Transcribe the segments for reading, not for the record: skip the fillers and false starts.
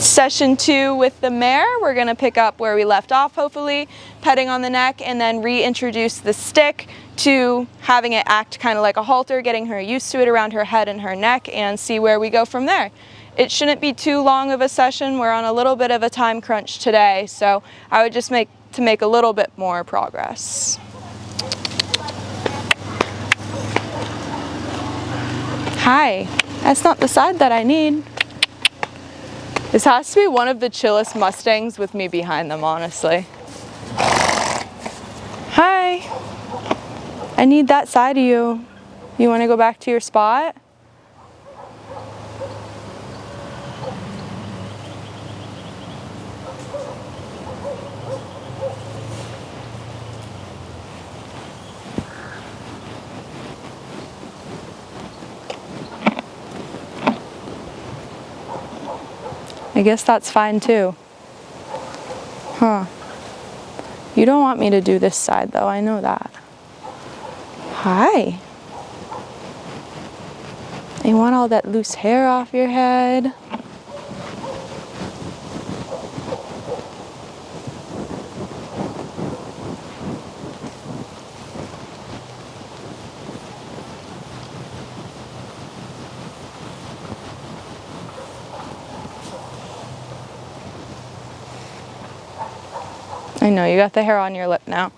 Session 2 with the mare, we're going to pick up where we left off, hopefully, petting on the neck, and then reintroduce the stick to having it act kind of like a halter, getting her used to it around her head and her neck, and see where we go from there. It shouldn't be too long of a session. We're on a little bit of a time crunch today, so I would just make a little bit more progress. Hi, that's not the side that I need. This has to be one of the chillest Mustangs with me behind them, honestly. Hi, I need that side of you. You want to go back to your spot? I guess that's fine too. Huh. You don't want me to do this side though, I know that. Hi. You want all that loose hair off your head? I know, you got the hair on your lip now.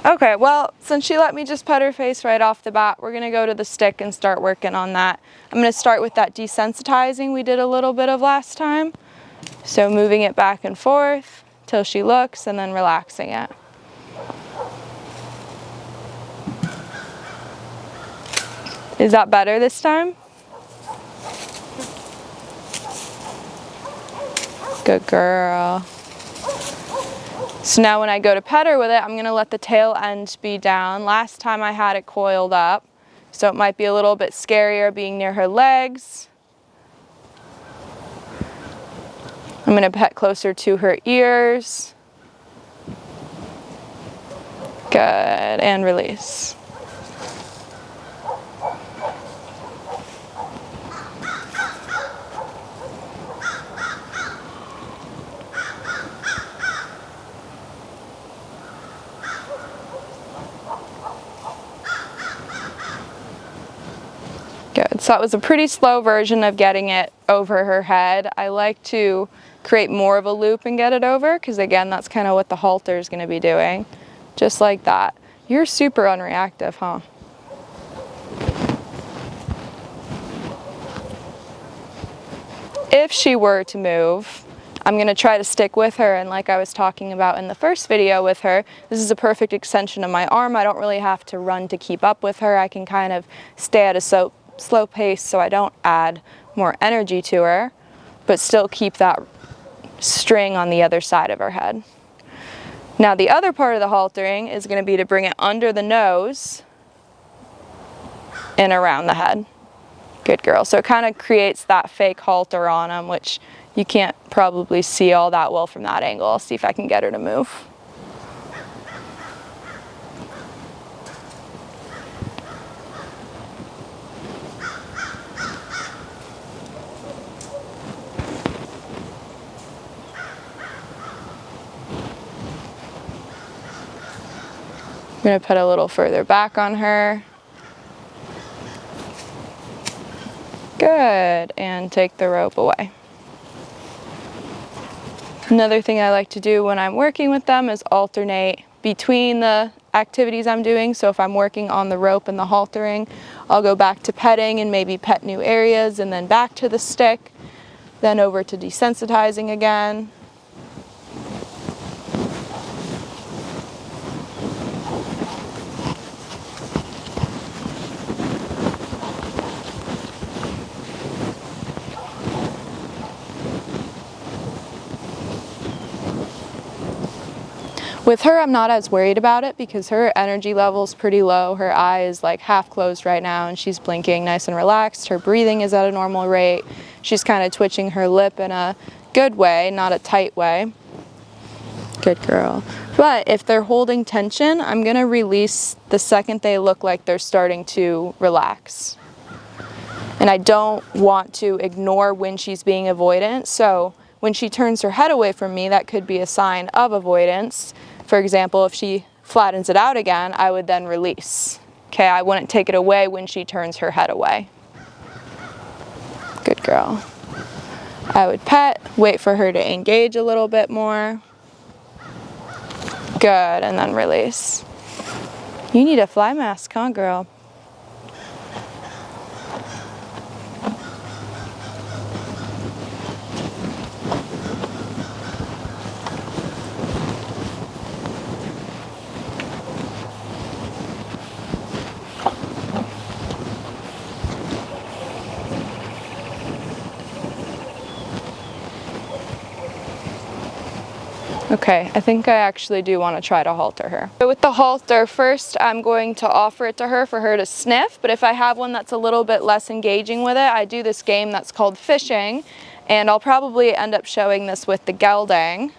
Okay, well, since she let me just pet her face right off the bat, we're gonna go to the stick and start working on that. I'm gonna start with that desensitizing we did a little bit of last time. So moving it back and forth till she looks and then relaxing it. Is that better this time? Good girl. So now when I go to pet her with it, I'm going to let the tail end be down. Last time I had it coiled up, so it might be a little bit scarier being near her legs. I'm going to pet closer to her ears. Good, and release. Good. So that was a pretty slow version of getting it over her head. I like to create more of a loop and get it over because, again, that's kind of what the halter is going to be doing. Just like that. You're super unreactive, huh? If she were to move, I'm going to try to stick with her, and like I was talking about in the first video with her, this is a perfect extension of my arm. I don't really have to run to keep up with her. I can kind of stay at a slow pace so I don't add more energy to her, but still keep that string on the other side of her head. Now the other part of the haltering is going to be to bring it under the nose and around the head. Good girl. So it kind of creates that fake halter on them, which you can't probably see all that well from that angle. I'll see if I can get her to move. I'm going to put a little further back on her. Good, and take the rope away. Another thing I like to do when I'm working with them is alternate between the activities I'm doing. So if I'm working on the rope and the haltering, I'll go back to petting and maybe pet new areas and then back to the stick, then over to desensitizing again. With her, I'm not as worried about it because her energy level is pretty low. Her eye is like half closed right now and she's blinking nice and relaxed. Her breathing is at a normal rate. She's kind of twitching her lip in a good way, not a tight way. Good girl. But if they're holding tension, I'm going to release the second they look like they're starting to relax. And I don't want to ignore when she's being avoidant. So when she turns her head away from me, that could be a sign of avoidance. For example, if she flattens it out again, I would then release. Okay, I wouldn't take it away when she turns her head away. Good girl. I would pet, wait for her to engage a little bit more. Good, and then release. You need a fly mask, huh, girl? Okay, I think I actually do want to try to halter her. So with the halter, first I'm going to offer it to her for her to sniff, but if I have one that's a little bit less engaging with it, I do this game that's called fishing, and I'll probably end up showing this with the gelding.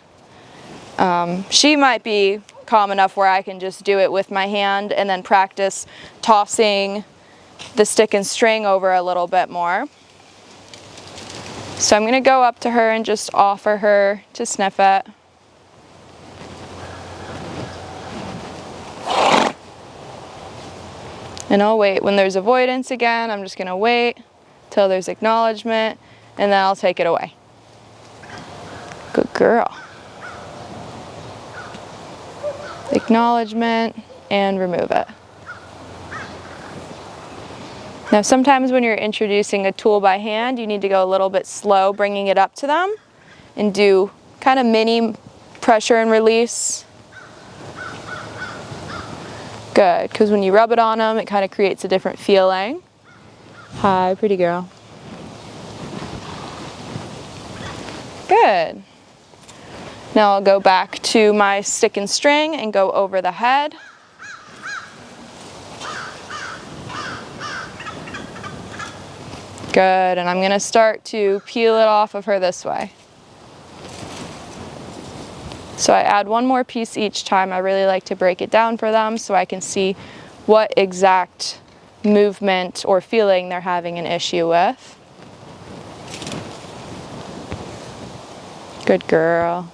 She might be calm enough where I can just do it with my hand and then practice tossing the stick and string over a little bit more. So I'm going to go up to her and just offer her to sniff it. And I'll wait. When there's avoidance again, I'm just going to wait till there's acknowledgement, and then I'll take it away. Good girl. Acknowledgement, and remove it. Now sometimes when you're introducing a tool by hand, you need to go a little bit slow bringing it up to them and do kind of mini pressure and release. Good, because when you rub it on them, it kind of creates a different feeling. Hi, pretty girl. Good. Now I'll go back to my stick and string and go over the head. Good, and I'm going to start to peel it off of her this way. So I add one more piece each time. I really like to break it down for them so I can see what exact movement or feeling they're having an issue with. Good girl.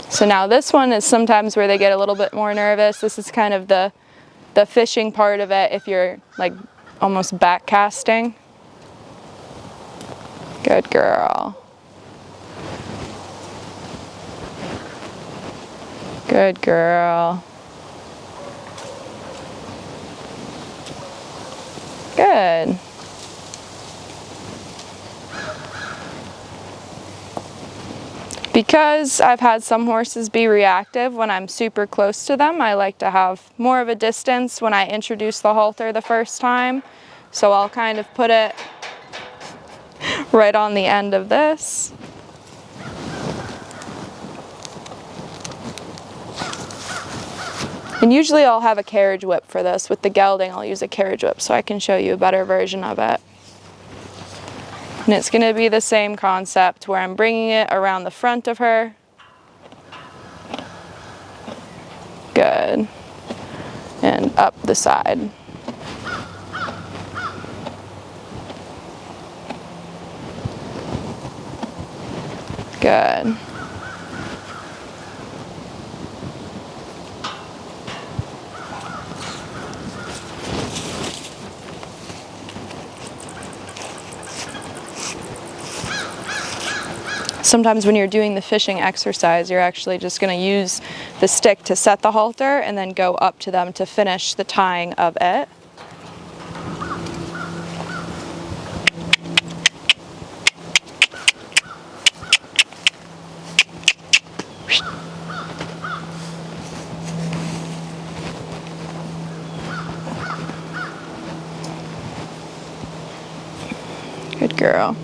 So now this one is sometimes where they get a little bit more nervous. This is kind of the fishing part of it if you're like almost back casting. Good girl. Good girl. Good. Because I've had some horses be reactive when I'm super close to them, I like to have more of a distance when I introduce the halter the first time. So I'll kind of put it right on the end of this. And usually I'll have a carriage whip for this. With the gelding, I'll use a carriage whip so I can show you a better version of it. And it's going to be the same concept where I'm bringing it around the front of her. Good. And up the side. Good. Sometimes when you're doing the fishing exercise, you're actually just going to use the stick to set the halter and then go up to them to finish the tying of it. Good girl.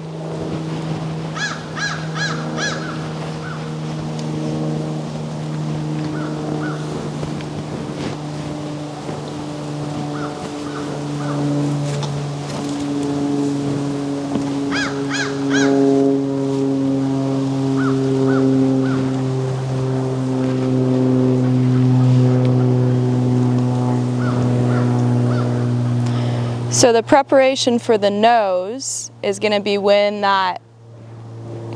So the preparation for the nose is going to be when that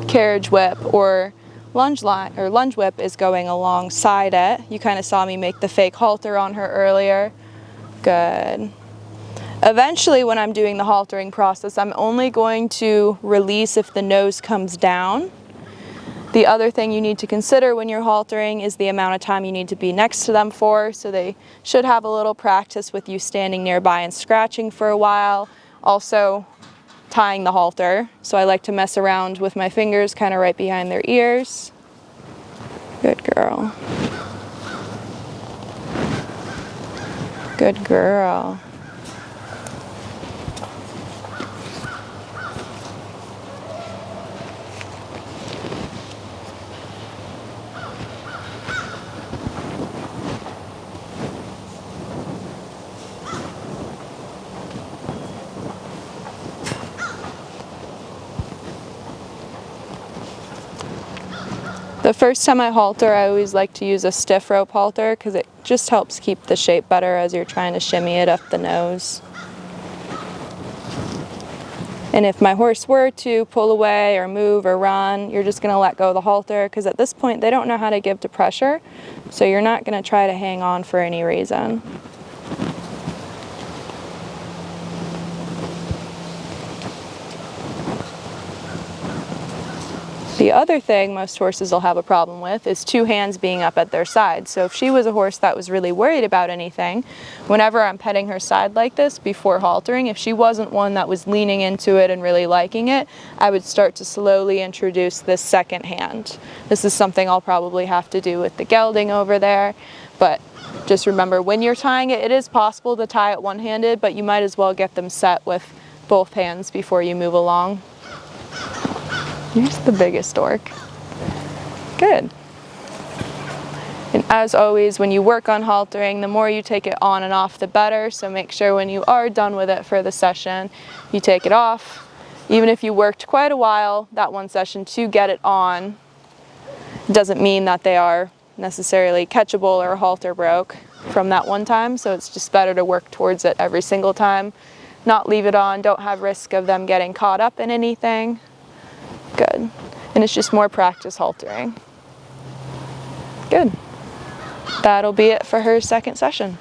carriage whip or lunge whip is going alongside it. You kind of saw me make the fake halter on her earlier. Good. Eventually, when I'm doing the haltering process, I'm only going to release if the nose comes down. The other thing you need to consider when you're haltering is the amount of time you need to be next to them for, so they should have a little practice with you standing nearby and scratching for a while. Also, tying the halter, so I like to mess around with my fingers kind of right behind their ears. Good girl. Good girl. The first time I halter, I always like to use a stiff rope halter because it just helps keep the shape better as you're trying to shimmy it up the nose. And if my horse were to pull away or move or run, you're just going to let go of the halter because at this point they don't know how to give to pressure, so you're not going to try to hang on for any reason. The other thing most horses will have a problem with is two hands being up at their sides. So if she was a horse that was really worried about anything, whenever I'm petting her side like this before haltering, if she wasn't one that was leaning into it and really liking it, I would start to slowly introduce this second hand. This is something I'll probably have to do with the gelding over there, but just remember when you're tying it, it is possible to tie it one-handed, but you might as well get them set with both hands before you move along. Here's the biggest dork. Good. And as always, when you work on haltering, the more you take it on and off, the better. So make sure when you are done with it for the session, you take it off. Even if you worked quite a while that one session to get it on, it doesn't mean that they are necessarily catchable or halter broke from that one time. So it's just better to work towards it every single time. Not leave it on, don't have risk of them getting caught up in anything. Good. And it's just more practice haltering. Good. That'll be it for her second session.